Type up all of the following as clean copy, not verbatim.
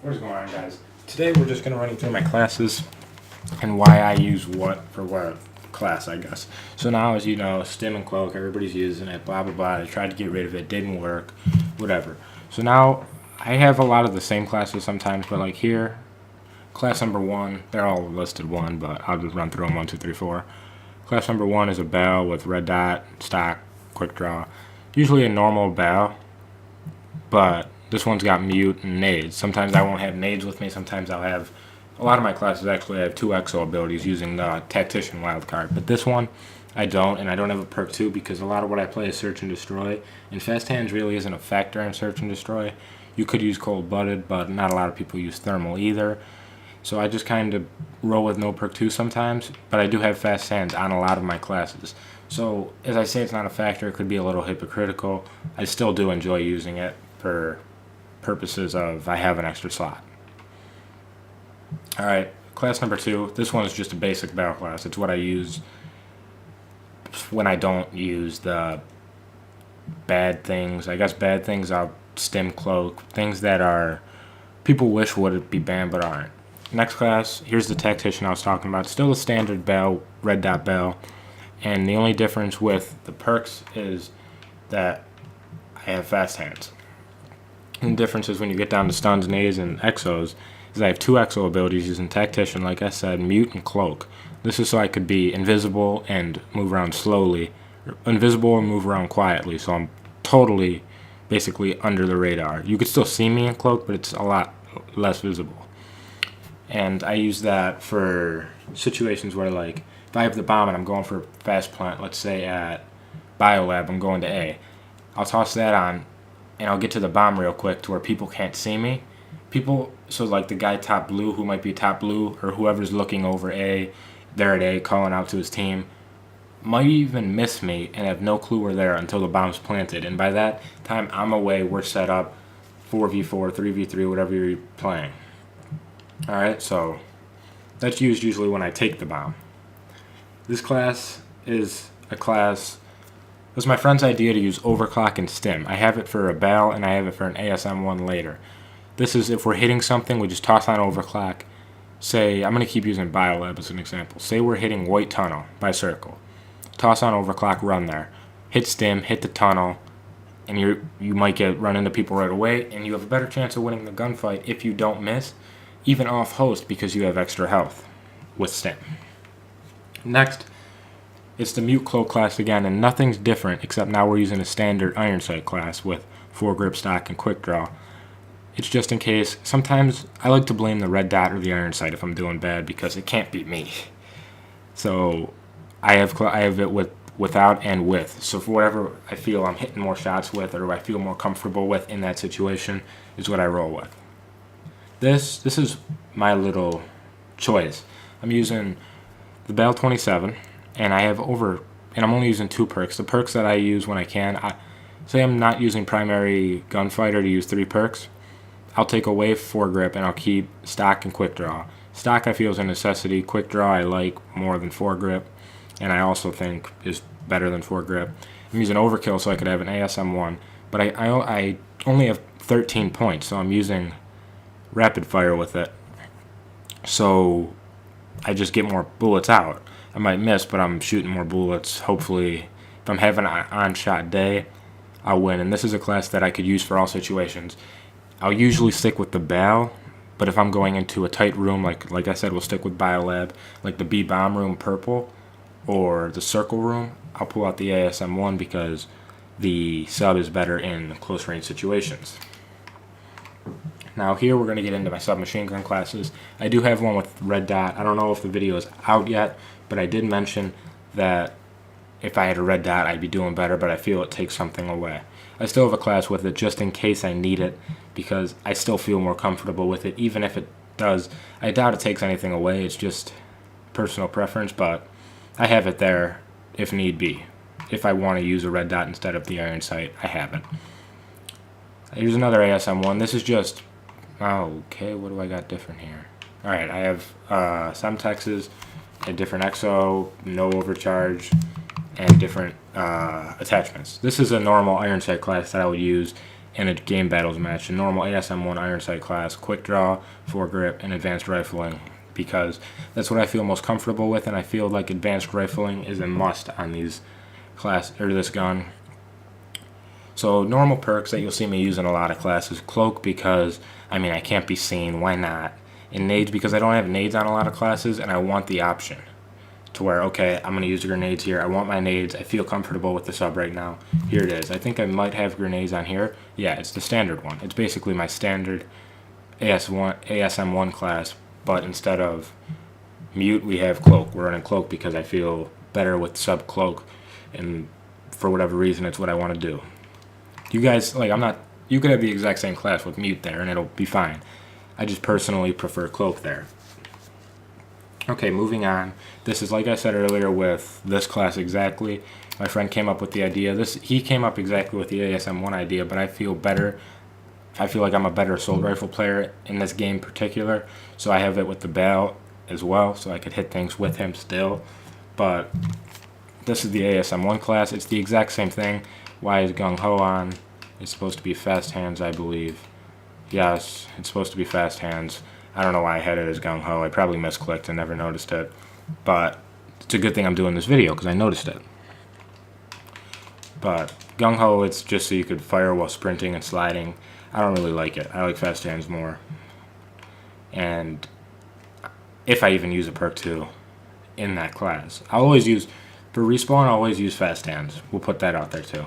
What's going on, guys? Today we're just going to run you through my classes and why I use what for what class, I guess. So now, as you know, stim and cloak, everybody's using it, blah, blah, blah. I tried to get rid of it, didn't work, whatever. So now I have a lot of the same classes sometimes, but like here, class number 1, they're all listed 1, but I'll just run through them 1, 2, 3, 4. Class number 1 is a bell with red dot, stock, quick draw. Usually a normal bell, but this one's got mute and nades. Sometimes I won't have nades with me. Sometimes I'll have, a lot of my classes actually have 2 exo abilities using the tactician wildcard. But this one, I don't, and I don't have a perk 2 because a lot of what I play is search and destroy. And fast hands really isn't a factor in search and destroy. You could use cold-blooded, but not a lot of people use thermal either. So I just kind of roll with no perk 2 sometimes, but I do have fast hands on a lot of my classes. So as I say, it's not a factor. It could be a little hypocritical. I still do enjoy using it for purposes of I have an extra slot. Alright, class number 2. This one is just a basic battle class. It's what I use when I don't use the bad things. I guess bad things I'll stim cloak. Things that are people wish would be banned but aren't. Next class, here's the tactician I was talking about. Still a standard bell, red dot bell. And the only difference with the perks is that I have fast hands. And the difference is when you get down to stuns, nades, and exos, is I have 2 exo abilities using tactician, like I said, mute and cloak. This is so I could be invisible and move around slowly, invisible and move around quietly, so I'm totally, basically under the radar. You could still see me in cloak, but it's a lot less visible. And I use that for situations where, like, if I have the bomb and I'm going for fast plant, let's say at Biolab, I'm going to A, I'll toss that on, and I'll get to the bomb real quick to where people can't see me. So like the guy top blue, who might be top blue, or whoever's looking over A, they're at A, calling out to his team, might even miss me and have no clue we're there until the bomb's planted. And by that time, I'm away, we're set up, 4v4, 3v3, whatever you're playing. Alright, so that's used usually when I take the bomb. This class is a class. It was my friend's idea to use overclock and stim. I have it for a bell and I have it for an ASM1 later. This is if we're hitting something, we just toss on overclock. Say, I'm going to keep using Biolab as an example. Say we're hitting white tunnel by circle. Toss on overclock, run there. Hit stim, hit the tunnel, and you might run into people right away, and you have a better chance of winning the gunfight if you don't miss, even off host because you have extra health with stim. Next, it's the mute cloak class again, and nothing's different except now we're using a standard iron sight class with 4 grip stock and quick draw. It's just in case. Sometimes I like to blame the red dot or the iron sight if I'm doing bad because it can't beat me. So I have it without and with. So for whatever I feel I'm hitting more shots with or I feel more comfortable with in that situation is what I roll with. This is my little choice. I'm using the Bell 27. And I'm only using 2 perks. The perks that I use when I can, say I'm not using primary gunfighter to use 3 perks, I'll take away 4 grip and I'll keep stock and quick draw. Stock I feel is a necessity. Quick draw I like more than 4 grip, and I also think is better than 4 grip. I'm using overkill so I could have an ASM1, but I only have 13 points, so I'm using rapid fire with it. So I just get more bullets out. I might miss, but I'm shooting more bullets. Hopefully, if I'm having an on-shot day, I'll win. And this is a class that I could use for all situations. I'll usually stick with the bell, but if I'm going into a tight room, like I said, we'll stick with Biolab, like the B-bomb room purple or the circle room, I'll pull out the ASM1 because the sub is better in close-range situations. Now here we're going to get into my submachine gun classes. I do have one with red dot. I don't know if the video is out yet, but I did mention that if I had a red dot I'd be doing better, but I feel it takes something away. I still have a class with it just in case I need it because I still feel more comfortable with it, even if it does. I doubt it takes anything away, it's just personal preference, but I have it there if need be. If I want to use a red dot instead of the iron sight, I have it. Here's another ASM1. This is just, okay, what do I got different here? Alright, I have some Texas, a different exo, no overcharge, and different attachments. This is a normal iron sight class that I would use in a game battles match, a normal ASM1 iron sight class, quick draw, foregrip, and advanced rifling, because that's what I feel most comfortable with, and I feel like advanced rifling is a must on these class or this gun. So normal perks that you'll see me use in a lot of classes: cloak, because I can't be seen, why not? And nades, because I don't have nades on a lot of classes and I want the option to where, okay, I'm going to use the grenades here. I want my nades. I feel comfortable with the sub right now. Here it is. I think I might have grenades on here. Yeah, it's the standard one. It's basically my standard ASM1 class, but instead of mute, we have cloak. We're running cloak because I feel better with sub cloak, and for whatever reason, it's what I want to do. You guys, you could have the exact same class with mute there and it'll be fine. I just personally prefer cloak there. Okay, moving on. This is, like I said earlier, with this class exactly. My friend came up with the idea. He came up exactly with the ASM1 idea, but I feel better. I feel like I'm a better assault rifle player in this game in particular, so I have it with the bell as well, so I could hit things with him still. But this is the ASM1 class. It's the exact same thing. Why is Gung Ho on? It's supposed to be fast hands, I believe. Yes, it's supposed to be fast hands. I don't know why I had it as Gung Ho. I probably misclicked and never noticed it. But it's a good thing I'm doing this video because I noticed it. But Gung Ho, it's just so you could fire while sprinting and sliding. I don't really like it. I like fast hands more. And if I even use a perk 2 in that class, I'll always use, for respawn, I'll always use fast hands. We'll put that out there too.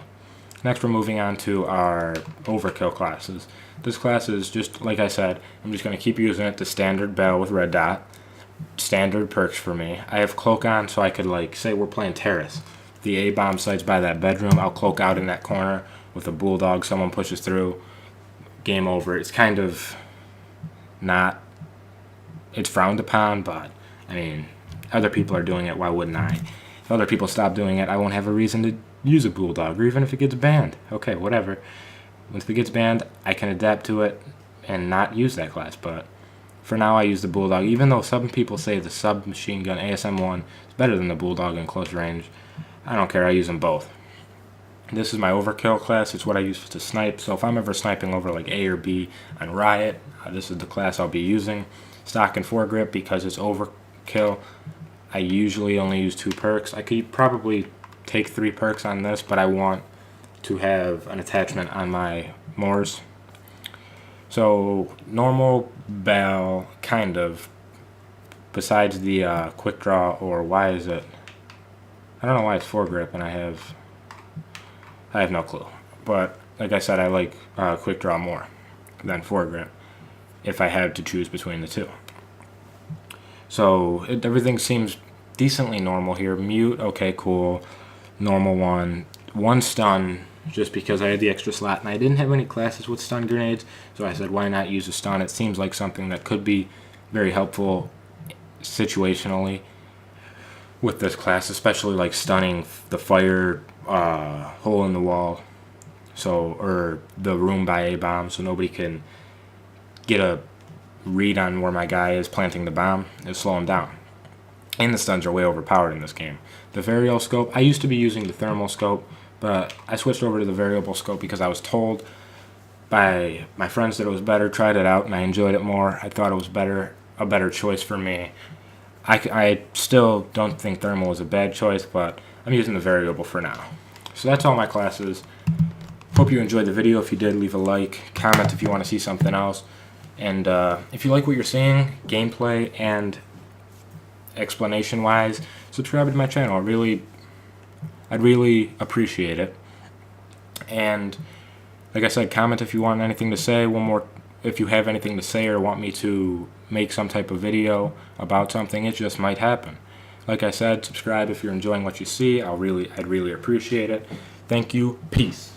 Next, we're moving on to our overkill classes. This class is just, like I said, I'm just going to keep using it, the standard bell with red dot. Standard perks for me. I have cloak on, so I could, say we're playing terrace. The A-bomb site's by that bedroom. I'll cloak out in that corner with a bulldog. Someone pushes through. Game over. It's kind of not, it's frowned upon, but, other people are doing it. Why wouldn't I? If other people stop doing it, I won't have a reason to use a bulldog, or even if it gets banned. Okay, whatever. Once it gets banned, I can adapt to it and not use that class, but for now I use the bulldog, even though some people say the submachine gun ASM1 is better than the bulldog in close range. I don't care, I use them both. This is my overkill class. It's what I use to snipe, so if I'm ever sniping over like A or B on Riot, this is the class I'll be using. Stock and foregrip, because it's overkill. I usually only use 2 perks. I could probably take 3 perks on this, but I want to have an attachment on my Moors. So normal bell, kind of, besides the quick draw, or why is it, I don't know why it's foregrip, and I have no clue. But like I said, I like quick draw more than foregrip if I had to choose between the two. So everything seems decently normal here. Mute, okay, cool. Normal one stun, just because I had the extra slot and I didn't have any classes with stun grenades, so I said why not use a stun. It seems like something that could be very helpful situationally with this class, especially like stunning the fire hole in the wall, or the room by a bomb, so nobody can get a read on where my guy is planting the bomb. It'll slow him down. And the stuns are way overpowered in this game. The variable scope, I used to be using the thermal scope, but I switched over to the variable scope because I was told by my friends that it was better, tried it out, and I enjoyed it more. I thought it was a better choice for me. I still don't think thermal is a bad choice, but I'm using the variable for now. So that's all my classes. Hope you enjoyed the video. If you did, leave a like, comment if you want to see something else. And if you like what you're seeing, gameplay and explanation-wise, subscribe to my channel. I'd really appreciate it. And like I said, comment if you want anything to say. If you have anything to say or want me to make some type of video about something, it just might happen. Like I said, subscribe if you're enjoying what you see. I'd really appreciate it. Thank you. Peace.